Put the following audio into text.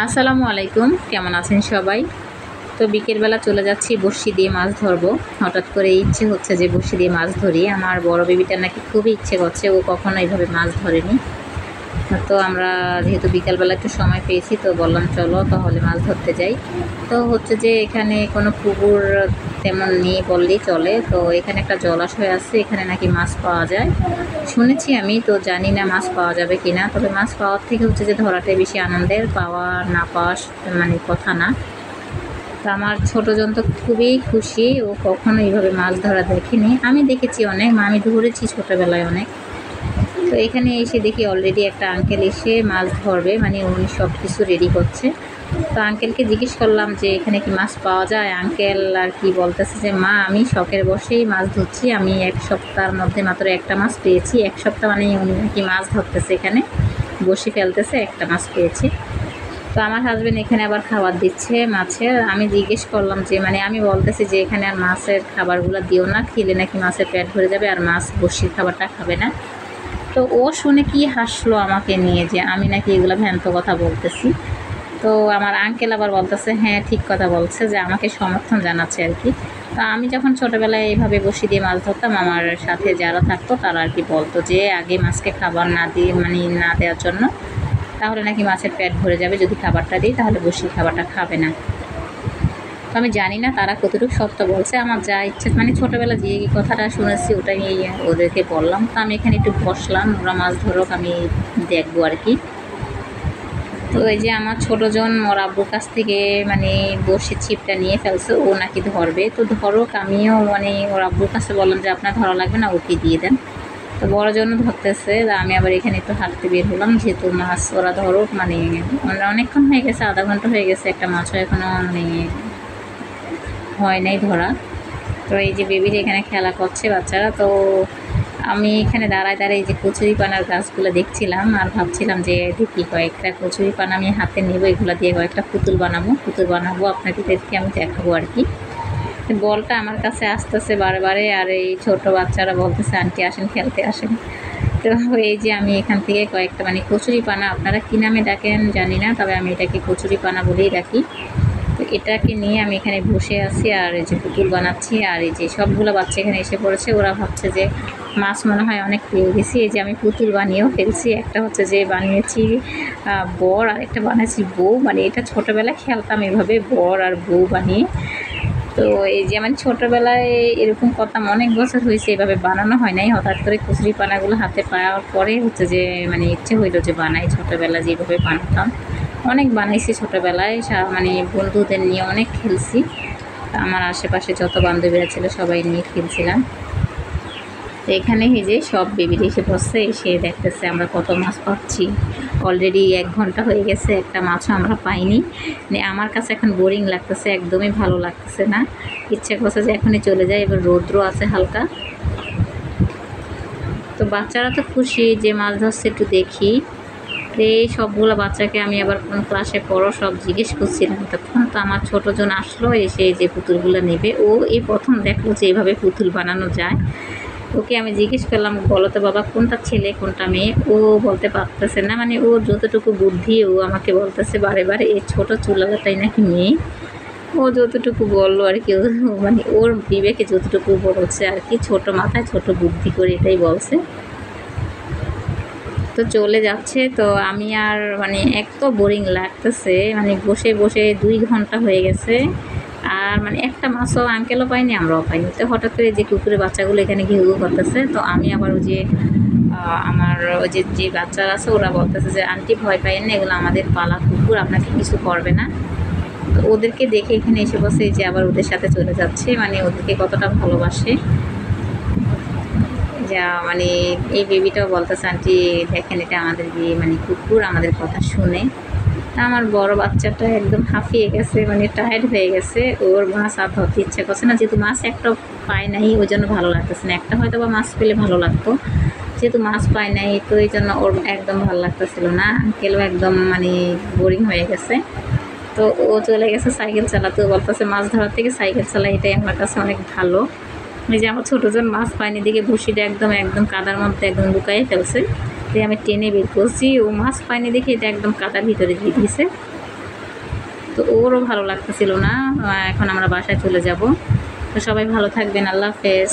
আসসালামু আলাইকুম, কেমন আছেন সবাই? তো বিকেলবেলা চলে যাচ্ছি বড়শি দিয়ে মাছ ধরবো। হঠাৎ করে ইচ্ছে হচ্ছে যে বড়শি দিয়ে মাছ ধরি। আমার বড় বেবিটার নাকি খুবই ইচ্ছে করছে, ও কখনো এইভাবে মাছ ধরেনি। তো আমরা যেহেতু বিকালবেলা একটু সময় পেয়েছি, তো বললাম চলো তাহলে মাছ ধরতে যাই। তো হচ্ছে যে এখানে কোনো পুকুর তেমন নেই বললেই চলে। তো এখানে একটা জলাশয় আছে, এখানে নাকি মাছ পাওয়া যায় শুনেছি আমি, তো জানি না মাছ পাওয়া যাবে কি না। তবে মাছ পাওয়ার থেকে হচ্ছে যে ধরাটাই বেশি আনন্দের, পাওয়া না পাওয়া মানে কথা না। তো আমার ছোটোজন তো খুবই খুশি, ও কখনো এইভাবে মাছ ধরা দেখেনি। আমি দেখেছি অনেক, আমি ধরেছি ছোটোবেলায় অনেক। তো এখানে এসে দেখি অলরেডি একটা আঙ্কেল এসে মাছ ধরবে, মানে উনি সব কিছু রেডি করছে। তো আঙ্কেলকে জিজ্ঞেস করলাম যে এখানে কি মাছ পাওয়া যায়। আঙ্কেল আর কি বলতেছে যে মা, আমি শখের বসেই মাছ ধরছি, আমি এক সপ্তাহের মধ্যে মাত্র একটা মাছ পেয়েছি। এক সপ্তাহ মানে উনি নাকি মাছ ধরতেছে, এখানে বসে ফেলতেছে, একটা মাছ পেয়েছি। তো আমার হাজব্যান্ড এখানে আবার খাবার দিচ্ছে মাছের। আমি জিজ্ঞেস করলাম যে মানে আমি বলতেছি যে এখানে আর মাছের খাবারগুলো দিও না, খেলে নাকি মাছের পেট ভরে যাবে আর মাছ বড়শির খাবারটা খাবে না। তো ও শুনে কি হাসলো আমাকে নিয়ে যে আমি নাকি এগুলো ভ্যান্ত কথা বলতেছি। তো আমার আঙ্কেল আবার বলতেছে হ্যাঁ ঠিক কথা বলছে, যে আমাকে সমর্থন জানাচ্ছে আর কি। তো আমি যখন ছোটোবেলায় এইভাবে বড়শি দিয়ে মাছ ধরতাম, আমার সাথে যারা থাকতো তারা আর কি বলতো যে আগে মাছকে খাবার না দিয়ে মানে না দেওয়ার জন্য, তাহলে নাকি মাছের পেট ভরে যাবে, যদি খাবারটা দিই তাহলে বড়শির খাবারটা খাবে না। তো আমি জানি না তারা কতটুকু সত্য বলছে, আমার যা ইচ্ছে মানে ছোটোবেলা যে কথাটা শুনেছি ওটাই ওদেরকে বললাম। তো আমি এখানে একটু বসলাম, ওরা মাছ ধরুক আমি দেখবো আর কি। তো এই যে আমার ছোটোজন ওর আব্বুর কাছ থেকে মানে বড়শির ছিপটা নিয়ে ফেলছে, ও নাকি ধরবে। তো ধরুক, আমিও মানে ওর আব্বুর কাছে বললাম যে আপনার ধরা লাগবে না, ওকে দিয়ে দেন। তো বড় জন্য ধরতেছে, আমি আবার এখানে একটু হাঁটতে বের হলাম, যেহেতু মাছ ওরা ধরুক মানে অনেকক্ষণ হয়ে গেছে, আধা ঘন্টা হয়ে গেছে, একটা মাছও এখনও মানে হয় নাই ধরা। তো এই যে বেবির এখানে খেলা করছে বাচ্চারা। তো আমি এখানে দাঁড়ায় দাঁড়ায় এই যে কচুরিপানার গাছগুলো দেখছিলাম আর ভাবছিলাম যে দেখি কয়েকটা কচুরিপানা আমি হাতে নেবো, এগুলো দিয়ে কয়েকটা পুতুল বানাবো আপনাদেরকে আমি দেখাবো আর কি। বলটা আমার কাছে আসতেছে বারে বারে, আর এই ছোটো বাচ্চারা বলতেছে আন্টি আসেন, খেলতে আসেন। তো এই যে আমি এখান থেকে কয়েকটা মানে কচুরিপানা, আপনারা কী নামে ডাকেন জানি না, তবে আমি এটাকে কচুরিপানা বলেই ডাকি। তো এটাকে নিয়ে আমি এখানে বসে আছি আর এই যে পুতুল বানাচ্ছি। আর এই যে সবগুলো বাচ্চা এখানে এসে পড়েছে, ওরা ভাবছে যে মাছ মনে হয় অনেক পেয়ে গেছি। এই যে আমি পুতুল বানিয়েও ফেলছি, একটা হচ্ছে যে বানিয়েছি বর, আর একটা বানিয়েছি বউ। মানে এটা ছোটোবেলায় খেলতাম এভাবে বর আর বউ বানিয়ে। তো এই যে মানে ছোটোবেলায় এরকম করতাম, অনেক বছর হয়েছে এভাবে বানানো হয় নাই। হঠাৎ করে কচুরিপানাগুলো হাতে পাওয়ার পরে হচ্ছে যে মানে ইচ্ছে হইলো যে বানাই, ছোটোবেলা যেভাবে বানাতাম অনেক বানাইছি ছোটোবেলায়, মানে বন্ধুদের নিয়ে অনেক খেলছি। আমার আশেপাশে যত বান্ধবীরা ছিল সবাই নিয়ে খেলছিলাম। তো এখানে এই যে সব বেবিরা এসে বসছে, এসে দেখতেছে আমরা কত মাছ পাচ্ছি। অলরেডি 1 ঘন্টা হয়ে গেছে, একটা মাছও আমরা পাইনি। মানে আমার কাছে এখন বোরিং লাগতেছে, একদমই ভালো লাগতেছে না। ইচ্ছে করছে যে এখনই চলে যায়, এবার রৌদ্র আছে হালকা। তো বাচ্চারা তো খুশি যে মাছ ধরছে, একটু দেখি। এই সবগুলো বাচ্চাকে আমি আবার কোন ক্লাসে পড়ো সব জিজ্ঞেস করছিলাম। তখন তো আমার ছোটোজন আসলো, এসে যে পুতুলগুলো নেবে, ও এই প্রথম দেখলো যে এইভাবে পুতুল বানানো যায়। ওকে আমি জিজ্ঞেস করলাম বলো তো বাবা কোনটা ছেলে কোনটা মেয়ে, ও বলতে পারতেছে না। মানে ও যতটুকু বুদ্ধি, ও আমাকে বলতেছে বারে বারে এই ছোটো চুলাটাই নাকি মেয়ে। ও যতটুকু বললো আর কি, মানে ওর বিবেকে যতটুকু বলছে আর কি, ছোটো মাথায় ছোট বুদ্ধি করে এটাই বলছে। তো চলে যাচ্ছে। তো আমি আর মানে এত বোরিং লাগতেছে, মানে বসে বসে 2 ঘন্টা হয়ে গেছে, আর মানে একটা মাছও আঙ্কেলও পাইনি, আমরাও পাইনি। তো হঠাৎ করে যে কুকুরের বাচ্চাগুলো এখানে ঘিউ করতেছে, তো আমি আবার ওই যে আমার ওই যে বাচ্চারা আছে ওরা বলতেছে যে আন্টি ভয় পাইয়েন না, এগুলো আমাদের পালা কুকুর, আপনাকে কিছু করবে না। তো ওদেরকে দেখে এখানে এসে বসে যে আবার ওদের সাথে চলে যাচ্ছে, মানে ওদেরকে কতটা ভালোবাসে। যা মানে এই বেবিটাও বলতেছে আন্টি দেখেন এটা আমাদের মানে কুকুর, আমাদের কথা শুনে। আমার বড় বাচ্চাটা একদম হাঁফিয়ে গেছে, মানে টায়ার্ড হয়ে গেছে, ওর মাছ আর ধরতে ইচ্ছে করছে না, যেহেতু মাছ একটা পায় নাই ওই জন্য ভালো লাগতেছে না। একটা হয়তো বা মাছ পেলে ভালো লাগতো, যেহেতু মাছ পায় নাই তো এই জন্য ওর একদম ভালো লাগতেছিল না। আঙ্কেলও একদম মানে বোরিং হয়ে গেছে। তো ও চলে গেছে সাইকেল চালাতে, বলতেছে মাছ ধরার থেকে সাইকেল চালা এটাই আমার কাছে অনেক ভালো। এই যে আমার ছোটোজন মাছ পায়নি দিকে বড়শিটা একদম একদম কাদার মধ্যে একদম লুকাইয়ে ফেলছে, তাই আমি টেনে বের করছি। ও মাছ পায়নি দেখে এটা একদম কাদার ভিতরে দিয়ে দিয়েছে। তো ওরও ভালো লাগতেছিল না। এখন আমরা বাসায় চলে যাব। তো সবাই ভালো থাকবেন। আল্লাহ হাফেজ।